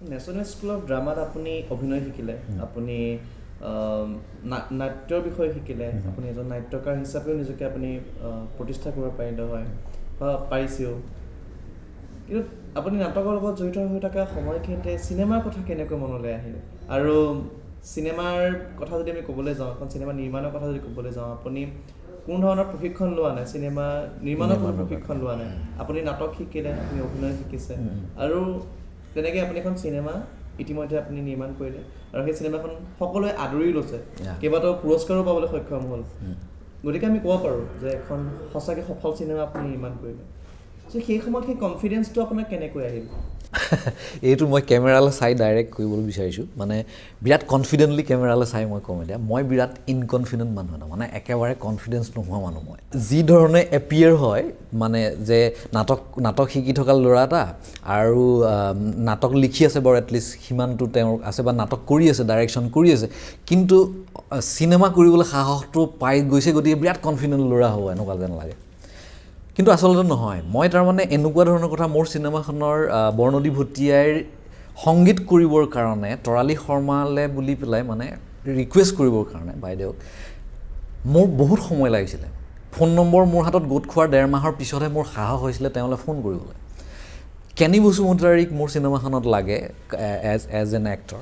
National school of ড্ৰামাত আপুনি অভিনয় শিকিলে, আপুনি নাট্যৰ বিষয়ে শিকিলে, আপুনি এজন নাট্যকাৰ হিচাপেও নিজকে আপুনি প্ৰতিষ্ঠা কৰিব পাৰিলে হয় বা পাৰিছেও, কিন্তু আপুনি নাটকৰ লগত জড়িত হৈ থকা সময়খিনিতে চিনেমাৰ কথা কেনেকৈ মনলৈ আহিল? আৰু চিনেমাৰ কথা যদি আমি ক'বলৈ যাওঁ, এখন চিনেমা নিৰ্মাণৰ কথা যদি ক'বলৈ যাওঁ, আপুনি কোনো ধৰণৰ প্ৰশিক্ষণ লোৱা নাই, চিনেমা নিৰ্মাণৰ কোনো প্ৰশিক্ষণ লোৱা নাই, আপুনি নাটক শিকিলে, আপুনি অভিনয় শিকিছে, আৰু তেনেকৈ আপুনি এখন চিনেমা ইতিমধ্যে আপুনি নিৰ্মাণ কৰিলে, আৰু সেই চিনেমাখন সকলোৱে আদৰি লৈছে, কেইবাটাও পুৰস্কাৰো পাবলৈ সক্ষম হ'ল। গতিকে আমি ক'ব পাৰোঁ যে এখন সঁচাকৈ সফল চিনেমা আপুনি নিৰ্মাণ কৰিলে। চ' সেই সময়ত সেই কনফিডেঞ্চটো আপোনাৰ কেনেকৈ আহিল? এইটো মই কেমেৰালৈ চাই ডাইৰেক্ট কৰিবলৈ বিচাৰিছোঁ, মানে বিৰাট কনফিডেণ্টলি কেমেৰালৈ চাই মই কম এতিয়া, মই বিৰাট ইনকনফিডেণ্ট মানুহ এটা, মানে একেবাৰে কনফিডেঞ্চ নোহোৱা মানুহ মই। যি ধৰণে এপিয়াৰ হয় মানে যে নাটক শিকি থকা ল'ৰা এটা আৰু নাটক লিখি আছে বাৰু এটলিষ্ট সিমানটো তেওঁৰ আছে, বা নাটক কৰি আছে, ডাইৰেকশ্যন কৰি আছে, কিন্তু চিনেমা কৰিবলৈ সাহসটো পাই গৈছে, গতিকে বিৰাট কনফিডেণ্ট ল'ৰা হ'ব এনেকুৱা যেন লাগে। কিন্তু আচলতে নহয়, মই তাৰমানে এনেকুৱা ধৰণৰ কথা, মোৰ চিনেমাখনৰ বৰ্ণদী ভটিয়াইৰ সংগীত কৰিবৰ কাৰণে তৰালী শৰ্মালে বুলি পেলাই মানে ৰিকুৱেষ্ট কৰিবৰ কাৰণে বাইদেউক মোৰ বহুত সময় লাগিছিলে। ফোন নম্বৰ মোৰ হাতত গোট খোৱাৰ 1.5 মাহৰ পিছতহে মোৰ সাহস হৈছিলে তেওঁলৈ ফোন কৰিবলৈ। কেনি বসুমতাৰীক মোৰ চিনেমাখনত লাগে এজ এন এক্টৰ,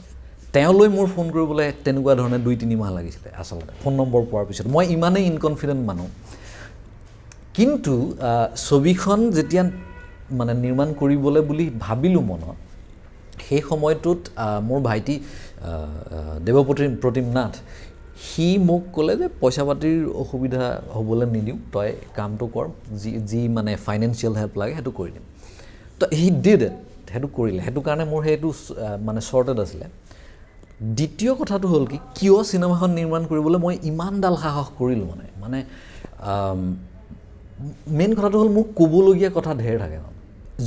তেওঁলৈ মোৰ ফোন কৰিবলৈ তেনেকুৱা ধৰণে 2-3 মাহ লাগিছিলে আচলতে ফোন নম্বৰ পোৱাৰ পিছত। মই ইমানেই ইনকনফিডেণ্ট মানুহ। কিন্তু ছবিখন যেতিয়া মানে নিৰ্মাণ কৰিবলৈ বুলি ভাবিলোঁ মনত, সেই সময়টোত মোৰ ভাইটি দেৱপ্ৰতিম নাথ, সি মোক ক'লে যে পইচা পাতিৰ অসুবিধা হ'বলৈ নিদিওঁ, তই কামটো কৰ, যি মানে ফাইনেন্সিয়েল হেল্প লাগে সেইটো কৰি দিম। তো হি ডিড ইট, সেইটো কৰিলে, সেইটো কাৰণে মোৰ সেইটো মানে শ্বৰ্টেড আছিলে। দ্বিতীয় কথাটো হ'ল কি, কিয় চিনেমাখন নিৰ্মাণ কৰিবলৈ মই ইমানডাল সাহস কৰিলোঁ, মানে মেইন কথাটো হ'ল মোৰ ক'বলগীয়া কথা ঢেৰ থাকে।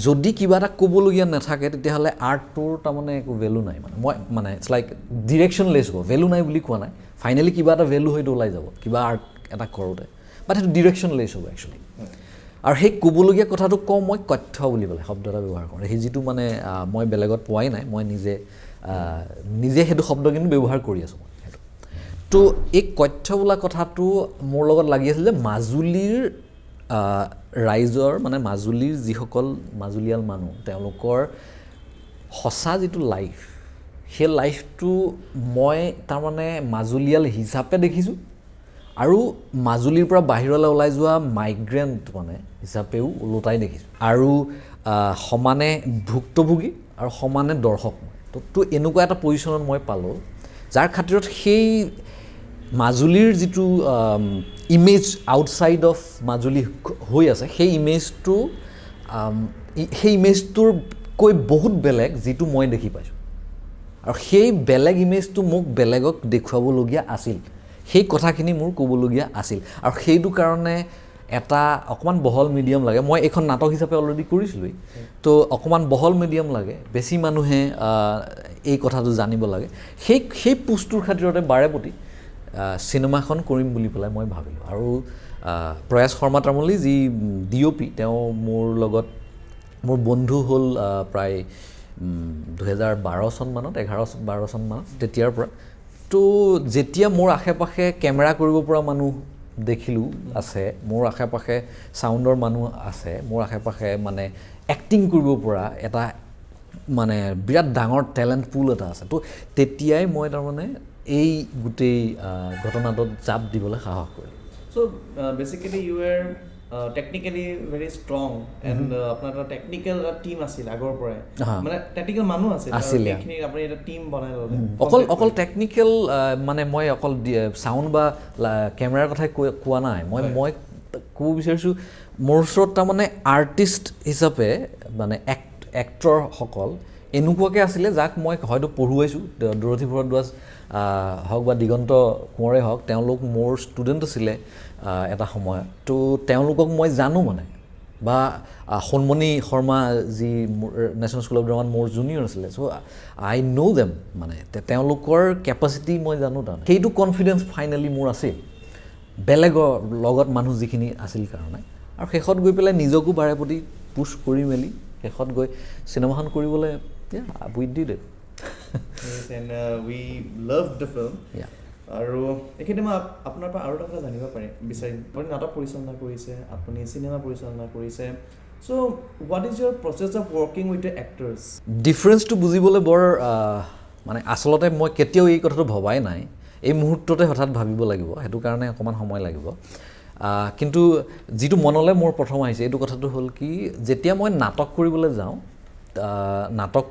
যদি কিবা এটা ক'বলগীয়া নাথাকে তেতিয়াহ'লে আৰ্টটোৰ তাৰমানে একো ভেলু নাই। মই ইটছ লাইক ডিৰেকশ্যনলেছ হ'ব, ভেলু নাই বুলি কোৱা নাই, ফাইনেলি কিবা এটা ভেলু হয়তো ওলাই যাব কিবা আৰ্ট এটা কৰোঁতে, বাট সেইটো ডিৰেকশ্যনলেছ হ'ব একচুৱেলি। আৰু সেই ক'বলগীয়া কথাটো কওঁ মই কথ্য বুলি পেলাই শব্দ এটা ব্যৱহাৰ কৰোঁ, সেই যিটো মানে মই বেলেগত পোৱাই নাই, মই নিজে সেইটো শব্দ কিন্তু ব্যৱহাৰ কৰি আছোঁ মই সেইটো। তো এই কথ্য বোলা কথাটো মোৰ লগত লাগি আছিল যে মাজুলীৰ ৰাইজৰ, মানে মাজুলীৰ যিসকল মাজুলীয়াল মানুহ, তেওঁলোকৰ সঁচা যিটো লাইফ, সেই লাইফটো মই তাৰমানে মাজুলীয়াল হিচাপে দেখিছোঁ, আৰু মাজুলীৰ পৰা বাহিৰলৈ ওলাই যোৱা মাইগ্ৰেণ্ট মানে হিচাপেও ওলোটাই দেখিছোঁ, আৰু সমানে ভুক্তভোগী আৰু সমানে দৰ্শক মই। তো এনেকুৱা এটা পজিশ্যনত মই পালোঁ, যাৰ খাতিৰত সেই মাজুলীৰ যিটো ইমেজ আউটছাইড অফ মাজুলী হৈ আছে, সেই ইমেজটোতকৈ বহুত বেলেগ যিটো মই দেখি পাইছোঁ, আৰু সেই বেলেগ ইমেজটো মোক বেলেগক দেখুৱাবলগীয়া আছিল, সেই কথাখিনি মোৰ ক'বলগীয়া আছিল। আৰু সেইটো কাৰণে এটা অকণমান বহল মিডিয়াম লাগে। মই এইখন নাটক হিচাপে অলৰেডি কৰিছিলোঁৱেই, তো অকণমান বহল মিডিয়াম লাগে, বেছি মানুহে এই কথাটো জানিব লাগে। সেই পোষ্টটোৰ খাতিৰতে বাৰে প্ৰতি চিনেমাখন কৰিম বুলি পেলাই মই ভাবিলোঁ। আৰু প্ৰয়াস শৰ্মা তামুলী যি DOP, তেওঁ মোৰ লগত মোৰ বন্ধু হ'ল প্ৰায় 2012 চন মানত, 11-12 চন মানত, তেতিয়াৰ পৰা। তো যেতিয়া মোৰ আশে পাশে কেমেৰা কৰিব পৰা মানুহ দেখিলোঁ আছে, মোৰ আশে পাশে চাউণ্ডৰ মানুহ আছে, মোৰ আশে পাশে মানে এক্টিং কৰিব পৰা এটা মানে বিৰাট ডাঙৰ টেলেণ্ট পুল এটা আছে, তো তেতিয়াই মই তাৰমানে এই গোটেই ঘটনাটোত জাপ দিবলৈ সাহস কৰিলোঁ। So' basically you are technically very strong, and আপোনাৰ এটা টেকনিকেল এটা টীম আছিল আগৰ পৰাই, মানে টেকনিকেল মানুহ আছিল, সেইখিনি আপুনি এটা টীম বনাই ল'লে। অকল টেকনিকেল মানে মই অকল চাউণ্ড বা কেমেৰাৰ কথাই কোৱা নাই, মই ক'ব বিচাৰিছোঁ মোৰ ওচৰত তাৰমানে আৰ্টিষ্ট হিচাপে মানে এক্টৰসকল এনেকুৱাকৈ আছিলে যাক মই হয়তো পঢ়ুৱাইছোঁ, দৰথী ভৰদ্বাজ হওক বা দিগন্ত কোঁৱৰে হওক, তেওঁলোক মোৰ ষ্টুডেণ্ট আছিলে এটা সময়ত। তো তেওঁলোকক মই জানো মানে, বা সোণমণি শৰ্মা যি নেশ্যনেল স্কুল অফ ড্ৰামাত মোৰ জুনিয়ৰ আছিলে, চ' আই ন' দেম, মানে তেওঁলোকৰ কেপাচিটি মই জানো। তাৰমানে সেইটো কনফিডেঞ্চ ফাইনেলি মোৰ আছিল বেলেগৰ লগত মানুহ যিখিনি আছিল কাৰণে। আৰু শেষত গৈ পেলাই নিজকো বাৰে প্ৰতি পুছ কৰি মেলি শেষত গৈ চিনেমাখন কৰিবলৈ Yeah, we did it. Yes, and we loved the film. Yeah. আৰু এইখিনি মই আপোনাৰ পৰা আৰু এটা কথা জানিব বিচাৰিম আপুনি নাটক পৰিচালনা কৰিছে আপুনি চিনেমা পৰিচালনা কৰিছে so' what is your process of working with the actors ডিফাৰেঞ্চটো বুজিবলৈ বৰ মানে আচলতে মই কেতিয়াও এই কথাটো ভবাই নাই এই মুহূৰ্ততে হঠাৎ ভাবিব লাগিব সেইটো কাৰণে অকণমান সময় লাগিব কিন্তু যিটো মনলৈ মোৰ প্ৰথম আহিছে এইটো কথাটো হ'ল কি যেতিয়া মই নাটক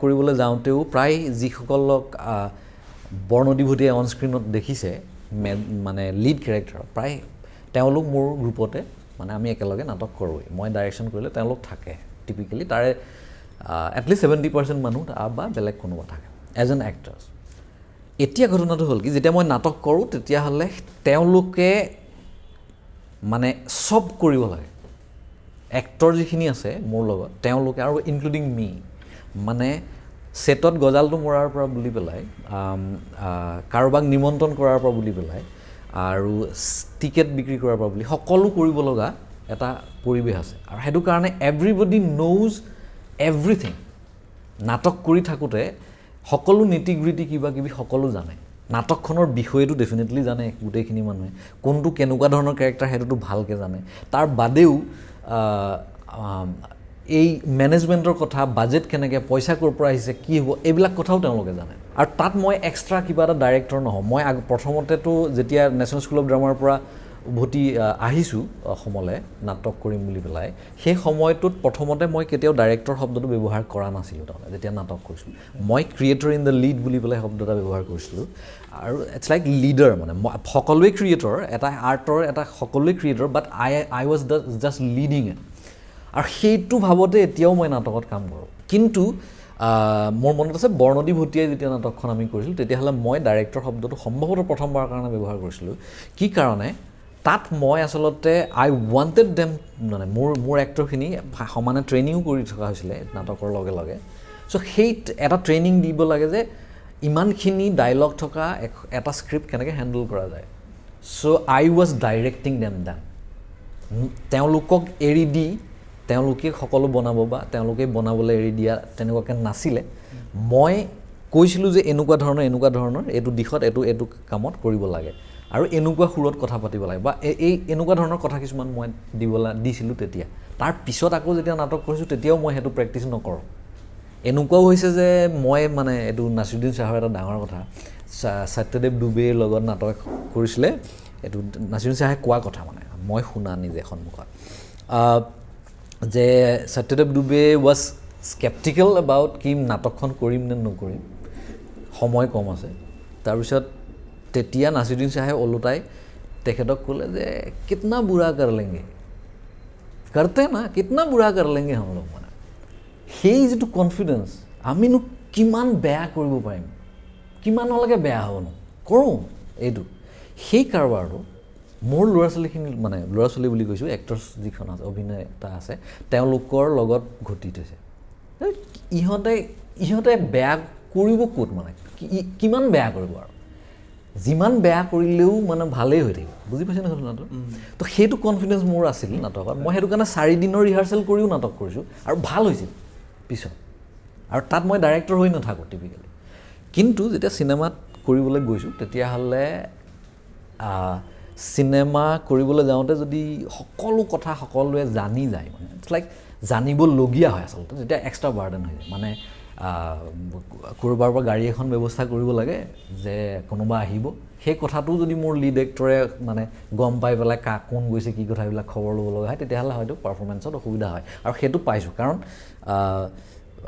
কৰিবলৈ যাওঁতেও প্ৰায় যিসকলক বৰ্ণদি ভটিয়াই অন স্ক্ৰীণত দেখিছে মানে লিড কেৰেক্টাৰ প্ৰায় তেওঁলোক মোৰ গ্ৰুপতে মানে আমি একেলগে নাটক কৰোঁৱেই মই ডাইৰেকশ্যন কৰিলে তেওঁলোক থাকে টিপিকেলি তাৰে এটলিষ্ট 70% মানুহ বা বেলেগ কোনোবা থাকে এজ এন এক্টাৰ্ছ এতিয়া ঘটনাটো হ'ল কি যেতিয়া মই নাটক কৰোঁ তেতিয়াহ'লে তেওঁলোকে মানে চব কৰিব লাগে এক্টৰ যিখিনি আছে মোৰ লগত তেওঁলোকে আৰু ইনক্লুডিং মি মানে সেটত গজালটো মৰাৰ পৰা বুলি পেলাই কাৰোবাক নিমন্ত্ৰণ কৰাৰ পৰা বুলি পেলাই আৰু টিকেট বিক্ৰী কৰাৰ পৰা বুলি সকলো কৰিব লগা এটা পৰিৱেশ আছে আৰু সেইটো কাৰণে এভৰিবডি নোজ এভৰিথিং নাটক কৰি থাকোঁতে সকলো নীতি-গৃতি কিবা কিবি সকলো জানে নাটকখনৰ বিষয়টো ডেফিনেটলি জানে গোটেইখিনি মানুহে কোনটো কেনেকুৱা ধৰণৰ কেৰেক্টাৰ সেইটোতো ভালকৈ জানে তাৰ বাদেও এই মেনেজমেণ্টৰ কথা বাজেট কেনেকৈ পইচা ক'ৰ পৰা আহিছে কি হ'ব এইবিলাক কথাও তেওঁলোকে জানে আৰু তাত মই এক্সট্ৰা কিবা এটা ডাইৰেক্টৰ নহওঁ মই প্ৰথমতেতো যেতিয়া নেশ্যনেল স্কুল অফ ড্ৰামাৰ পৰা উভতি আহিছোঁ অসমলৈ নাটক কৰিম বুলি পেলাই সেই সময়টোত প্ৰথমতে মই কেতিয়াও ডাইৰেক্টৰ শব্দটো ব্যৱহাৰ কৰা নাছিলোঁ তাৰমানে যেতিয়া নাটক কৰিছিলোঁ মই ক্ৰিয়েটৰ ইন দ্য লিড বুলি পেলাই শব্দ এটা ব্যৱহাৰ কৰিছিলোঁ আৰু ইটছ লাইক লিডাৰ মানে সকলোৱে ক্ৰিয়েটৰ এটা আৰ্টৰ এটা সকলোৱে creator but I was just leading it আৰু সেইটো ভাৱতে এতিয়াও মই নাটকত কাম কৰোঁ কিন্তু মোৰ মনত আছে বৰ্ণদি ভটিয়াই যেতিয়া নাটকখন আমি কৰিছিলোঁ তেতিয়াহ'লে মই ডাইৰেক্টৰ শব্দটো সম্ভৱতঃ প্ৰথমবাৰৰ কাৰণে ব্যৱহাৰ কৰিছিলোঁ কি কাৰণে তাত মই আচলতে আই ৱান্টেড দেম মানে মোৰ এক্টৰখিনি সমানে ট্ৰেইনিঙো কৰি থকা হৈছিলে নাটকৰ লগে লগে চ' সেই এটা ট্ৰেইনিং দিব লাগে যে ইমানখিনি ডাইলগ থকা এটা স্ক্ৰিপ্ট কেনেকৈ হেণ্ডেল কৰা যায় চ' আই ৱাজ ডাইৰেক্টিং দেম তেওঁলোকক এৰি দি তেওঁলোকে সকলো বনাব বা তেওঁলোকে বনাবলৈ এৰি দিয়া তেনেকুৱাকৈ নাছিলে মই কৈছিলোঁ যে এনেকুৱা ধৰণৰ এইটো দিশত এইটো কামত কৰিব লাগে আৰু এনেকুৱা সুৰত কথা পাতিব লাগে বা এই এনেকুৱা ধৰণৰ কথা কিছুমান মই দিছিলোঁ তেতিয়া তাৰ পিছত আকৌ যেতিয়া নাটক কৰিছোঁ তেতিয়াও মই সেইটো প্ৰেক্টিচ নকৰোঁ এনেকুৱাও হৈছে যে মই মানে এইটো নাছিৰুদ্দিন শ্বাহৰ এটা ডাঙৰ কথা সত্যদেৱ ডুবেৰ লগত নাটক কৰিছিলে এইটো নাছিৰুদ্দিন শ্বাহে কোৱা কথা মানে মই শুনা নিজে সন্মুখত যে সত্যদেৱ ডুবে ৱাজ স্কেপ্টিকেল এবাউট কি নাটকখন কৰিম নে নকৰিম সময় কম আছে তাৰপিছত তেতিয়া নাছিৰুদ্দিন শ্বাহে ওলোটাই তেখেতক ক'লে যে কিতনা বুঢ়া কৰ লেংগে কৰতে না কিতনা বুঢ়া কৰ লেংগে হম লোক মানে সেই যিটো কনফিডেঞ্চ আমিনো কিমান বেয়া কৰিব পাৰিম কিমানলৈকে বেয়া হ'বনো কৰোঁ এইটো সেই কাৰবাৰটো মোৰ ল'ৰা ছোৱালী বুলি কৈছোঁ এক্টৰ্ছ যিখন আছে অভিনেতা আছে তেওঁলোকৰ লগত ঘটি থৈছে ইহঁতে বেয়া কৰিব ক'ত মানে কিমান বেয়া কৰিব আৰু যিমান বেয়া কৰিলেও মানে ভালেই হৈ থাকিব বুজি পাইছে ন ঘটনাটো তো সেইটো কনফিডেঞ্চ মোৰ আছিল নাটকত মই সেইটো কাৰণে 4 দিনৰ ৰিহাৰ্চেল কৰিও নাটক কৰিছোঁ আৰু ভাল হৈছিল পিছত আৰু তাত মই ডাইৰেক্টৰ হৈ নাথাকোঁ টিপিকেলি কিন্তু যেতিয়া চিনেমাত কৰিবলৈ গৈছোঁ তেতিয়াহ'লে চিনেমা কৰিবলৈ যাওঁতে যদি সকলো কথা সকলোৱে জানি যায় মানে ইটছ লাইক জানিবলগীয়া হয় আচলতে যেতিয়া এক্সট্ৰা বাৰ্ডেন হৈ যায় মানে ক'ৰবাৰ পৰা গাড়ী এখন ব্যৱস্থা কৰিব লাগে যে কোনোবা আহিব সেই কথাটো যদি মোৰ লিড এক্টৰে মানে গম পাই পেলাই কোন গৈছে কি কথা এইবিলাক খবৰ ল'ব লগা হয় তেতিয়াহ'লে হয়তো পাৰফৰ্মেঞ্চত অসুবিধা হয় আৰু সেইটো পাইছোঁ কাৰণ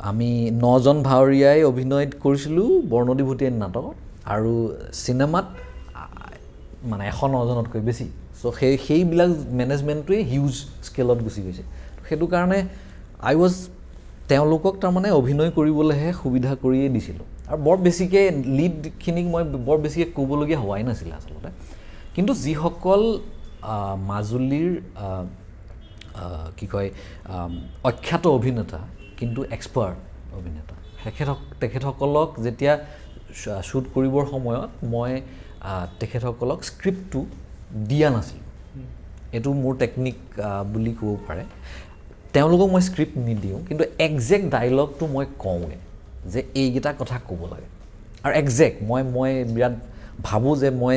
আমি 9জন ভাৱৰীয়াই অভিনয় কৰিছিলোঁ বৰ্ণদি ভটিয়াই নাটকত আৰু চিনেমাত মানে 109জনতকৈ বেছি চ' সেইবিলাক মেনেজমেণ্টটোৱে হিউজ স্কেলত গুচি গৈছে সেইটো কাৰণে আই ৱাজ তেওঁলোকক তাৰমানে অভিনয় কৰিবলৈহে সুবিধা কৰিয়েই দিছিলোঁ আৰু বৰ বেছিকৈ লিডখিনিক মই বৰ বেছিকৈ ক'বলগীয়া হোৱাই নাছিলে আচলতে কিন্তু যিসকল মাজুলীৰ কি কয় অখ্যাত অভিনেতা কিন্তু এক্সপাৰ্ট অভিনেতা তেখেতসকলক যেতিয়া শ্বুট কৰিবৰ সময়ত মই তেখেতসকলক স্ক্ৰিপ্টটো দিয়া নাছিলোঁ এইটো মোৰ টেকনিক বুলি ক'ব পাৰে তেওঁলোকক মই স্ক্ৰিপ্ট নিদিওঁ কিন্তু একজেক্ট ডাইলগটো মই কওঁগৈ যে এইকেইটা কথা ক'ব লাগে আৰু একজেক্ট মই বিৰাট ভাবোঁ যে মই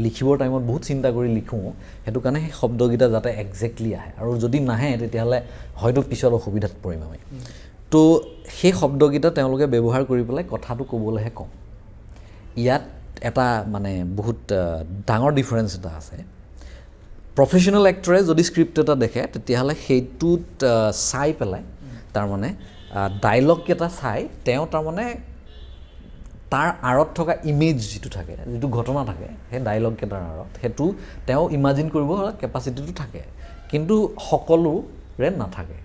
লিখিবৰ টাইমত বহুত চিন্তা কৰি লিখোঁ সেইটো কাৰণে সেই শব্দকেইটা যাতে একজেক্টলি আহে আৰু যদি নাহে তেতিয়াহ'লে হয়তো পিছত অসুবিধাত পৰিম আমি তো সেই শব্দকেইটা তেওঁলোকে ব্যৱহাৰ কৰি পেলাই কথাটো ক'বলৈহে কওঁ ইয়াত এটা মানে বহুত ডাঙৰ ডিফাৰেঞ্চ এটা আছে প্ৰফেশ্যনেল এক্টৰে যদি স্ক্ৰিপ্ট এটা দেখে তেতিয়াহ'লে সেইটোত চাই পেলাই তাৰমানে ডাইলগকেইটা চাই তেওঁ তাৰমানে তাৰ আঁৰত থকা ইমেজ যিটো থাকে যিটো ঘটনা থাকে সেই ডাইলগকেইটাৰ আঁৰত সেইটো তেওঁ ইমাজিন কৰিব কেপাচিটিটো থাকে কিন্তু সকলোৰে নাথাকে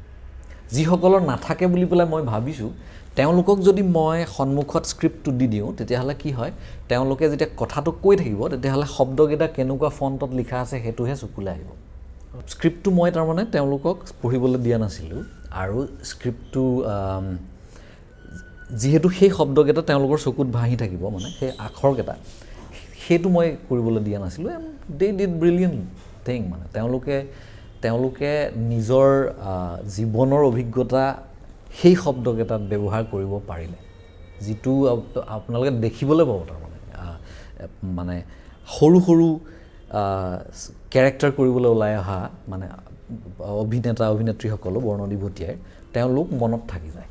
যিসকলৰ নাথাকে বুলি পেলাই মই ভাবিছোঁ তেওঁলোকক যদি মই সন্মুখত স্ক্ৰিপ্টটো দি দিওঁ তেতিয়াহ'লে কি হয় তেওঁলোকে যেতিয়া কথাটো কৈ থাকিব তেতিয়াহ'লে শব্দকেইটা কেনেকুৱা ফণ্টত লিখা আছে সেইটোহে চকুলৈ আহিব স্ক্ৰিপ্টটো মই তাৰমানে তেওঁলোকক পঢ়িবলৈ দিয়া নাছিলোঁ আৰু স্ক্ৰিপ্টটো যিহেতু সেই শব্দকেইটা তেওঁলোকৰ চকুত ভাহি থাকিব মানে সেই আখৰকেইটা সেইটো মই কৰিবলৈ দিয়া নাছিলোঁ and they did brilliant thing মানে তেওঁলোকে নিজৰ জীৱনৰ অভিজ্ঞতা সেই শব্দকেইটাত ব্যৱহাৰ কৰিব পাৰিলে যিটো আপোনালোকে দেখিবলৈ পাব তাৰমানে মানে সৰু সৰু কেৰেক্টাৰ কৰিবলৈ ওলাই অহা মানে অভিনেতা অভিনেত্ৰীসকলো বৰ্ণদী ভটিয়াই তেওঁলোক মনত থাকি যায়